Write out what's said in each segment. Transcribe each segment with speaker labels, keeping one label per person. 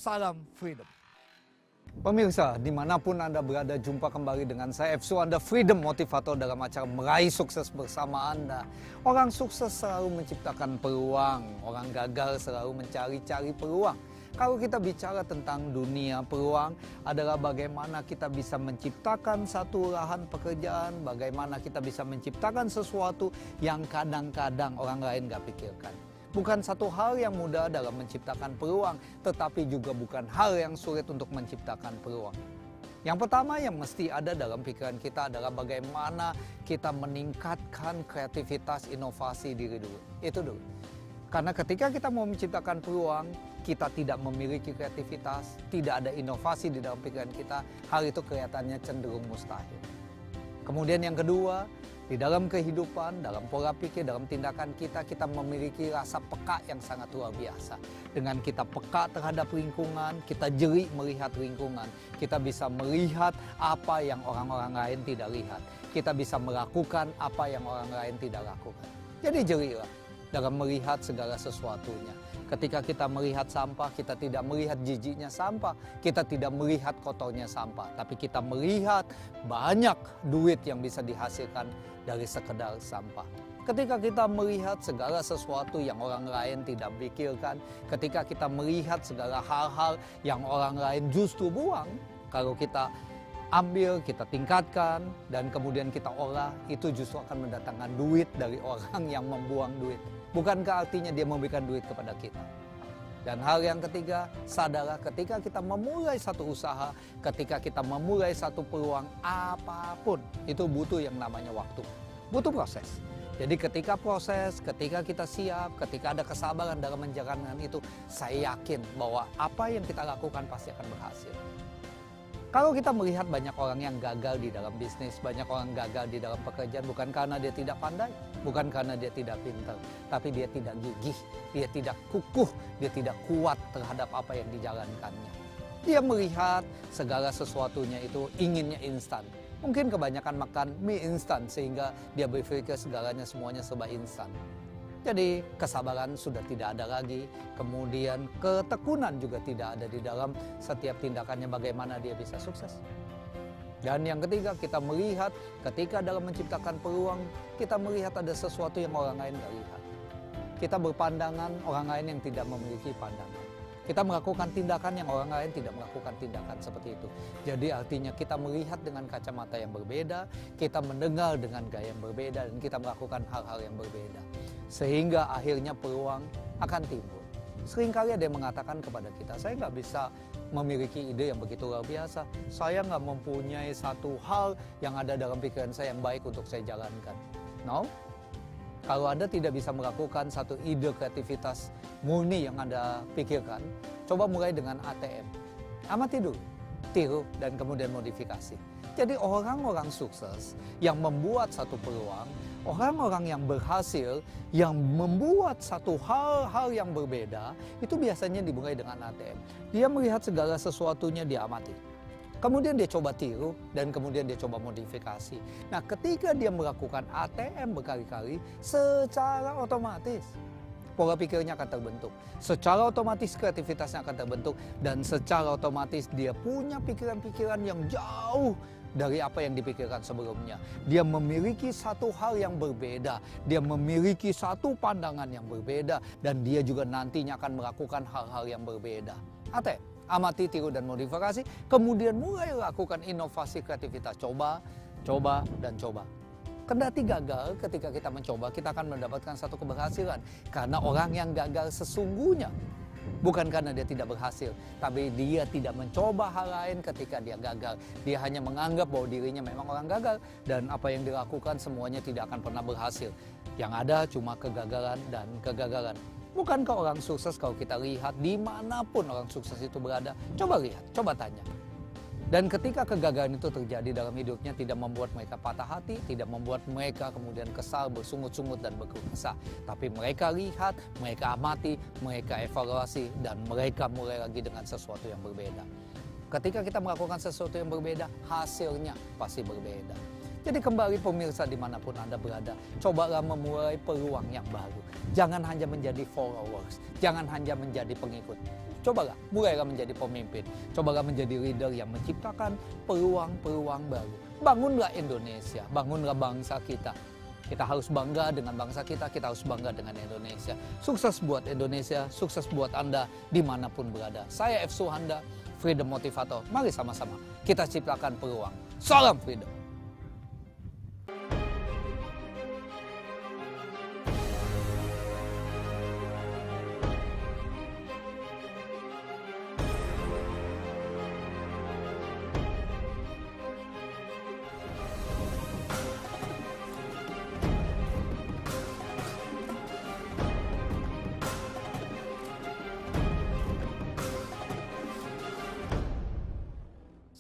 Speaker 1: Salam Freedom. Pemirsa, dimanapun Anda berada, jumpa kembali dengan saya, Efsu, Anda Freedom Motivator dalam acara Meraih Sukses bersama Anda. Orang sukses selalu menciptakan peluang, orang gagal selalu mencari-cari peluang. Kalau kita bicara tentang dunia peluang, adalah bagaimana kita bisa menciptakan satu lahan pekerjaan, bagaimana kita bisa menciptakan sesuatu yang kadang-kadang orang lain gak pikirkan. Bukan satu hal yang mudah dalam menciptakan peluang, tetapi juga bukan hal yang sulit untuk menciptakan peluang. Yang pertama yang mesti ada dalam pikiran kita adalah bagaimana kita meningkatkan kreativitas inovasi diri dulu. Itu dulu. Karena ketika kita mau menciptakan peluang, kita tidak memiliki kreativitas, tidak ada inovasi di dalam pikiran kita, hal itu kelihatannya cenderung mustahil. Kemudian yang kedua, di dalam kehidupan, dalam pola pikir, dalam tindakan kita memiliki rasa peka yang sangat luar biasa. Dengan kita peka terhadap lingkungan, kita jeli melihat lingkungan. Kita bisa melihat apa yang orang-orang lain tidak lihat. Kita bisa melakukan apa yang orang lain tidak lakukan. Jadi jelilah dalam melihat segala sesuatunya. Ketika kita melihat sampah, kita tidak melihat jijiknya sampah, kita tidak melihat kotornya sampah, tapi kita melihat banyak duit yang bisa dihasilkan dari sekedar sampah. Ketika kita melihat segala sesuatu yang orang lain tidak pikirkan, ketika kita melihat segala hal-hal yang orang lain justru buang, kalau kita ambil, kita tingkatkan, dan kemudian kita olah, itu justru akan mendatangkan duit dari orang yang membuang duit. Bukankah artinya dia memberikan duit kepada kita? Dan hal yang ketiga, sadarlah ketika kita memulai satu usaha, ketika kita memulai satu peluang apapun, itu butuh yang namanya waktu. Butuh proses. Jadi ketika proses, ketika kita siap, ketika ada kesabaran dalam menjalankan itu, saya yakin bahwa apa yang kita lakukan pasti akan berhasil. Kalau kita melihat banyak orang yang gagal di dalam bisnis, banyak orang gagal di dalam pekerjaan, bukan karena dia tidak pandai, bukan karena dia tidak pintar, tapi dia tidak gigih, dia tidak kukuh, dia tidak kuat terhadap apa yang dijalankannya. Dia melihat segala sesuatunya itu inginnya instan. Mungkin kebanyakan makan mie instan sehingga dia berpikir segalanya semuanya serba instan. Jadi kesabaran sudah tidak ada lagi, kemudian ketekunan juga tidak ada di dalam setiap tindakannya bagaimana dia bisa sukses. Dan yang ketiga, kita melihat ketika dalam menciptakan peluang, kita melihat ada sesuatu yang orang lain tidak lihat. Kita berpandangan orang lain yang tidak memiliki pandangan. Kita melakukan tindakan yang orang lain tidak melakukan tindakan seperti itu. Jadi artinya kita melihat dengan kacamata yang berbeda, kita mendengar dengan gaya yang berbeda, dan kita melakukan hal-hal yang berbeda. Sehingga akhirnya peluang akan timbul. Seringkali ada yang mengatakan kepada kita, saya nggak bisa memiliki ide yang begitu luar biasa. Saya nggak mempunyai satu hal yang ada dalam pikiran saya yang baik untuk saya jalankan. No? Kalau Anda tidak bisa melakukan satu ide kreativitas murni yang Anda pikirkan, coba mulai dengan ATM. Amati dulu, tiru, dan kemudian modifikasi. Jadi orang-orang sukses yang membuat satu peluang, orang-orang yang berhasil, yang membuat satu hal-hal yang berbeda, itu biasanya dimulai dengan ATM. Dia melihat segala sesuatunya, dia amati. Kemudian dia coba tiru, dan kemudian dia coba modifikasi. Nah, ketika dia melakukan ATM berkali-kali, secara otomatis pola pikirnya akan terbentuk. Secara otomatis kreativitasnya akan terbentuk, dan secara otomatis dia punya pikiran-pikiran yang jauh dari apa yang dipikirkan sebelumnya. Dia memiliki satu hal yang berbeda, dia memiliki satu pandangan yang berbeda, dan dia juga nantinya akan melakukan hal-hal yang berbeda. ATM. Amati, tiru, dan modifikasi, kemudian mulai lakukan inovasi kreativitas. Coba, dan coba. Kendati gagal, ketika kita mencoba, kita akan mendapatkan satu keberhasilan. Karena orang yang gagal sesungguhnya, bukan karena dia tidak berhasil, tapi dia tidak mencoba hal lain ketika dia gagal. Dia hanya menganggap bahwa dirinya memang orang gagal, dan apa yang dilakukan semuanya tidak akan pernah berhasil. Yang ada cuma kegagalan dan kegagalan. Bukankah orang sukses kalau kita lihat dimanapun orang sukses itu berada? Coba lihat, coba tanya. Dan ketika kegagalan itu terjadi dalam hidupnya, tidak membuat mereka patah hati, tidak membuat mereka kemudian kesal, bersungut-sungut, dan berkeluh kesah. Tapi mereka lihat, mereka amati, mereka evaluasi, dan mereka mulai lagi dengan sesuatu yang berbeda. Ketika kita melakukan sesuatu yang berbeda, hasilnya pasti berbeda. Jadi kembali pemirsa dimanapun Anda berada, cobalah memulai peluang yang baru. Jangan hanya menjadi followers, jangan hanya menjadi pengikut. Cobalah, mulailah menjadi pemimpin. Cobalah menjadi leader yang menciptakan peluang-peluang baru. Bangunlah Indonesia, bangunlah bangsa kita. Kita harus bangga dengan bangsa kita harus bangga dengan Indonesia. Sukses buat Indonesia, sukses buat Anda dimanapun berada. Saya F. Suhanda, Freedom Motivator. Mari sama-sama kita ciptakan peluang. Salam Freedom!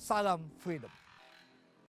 Speaker 1: Salam Freedom!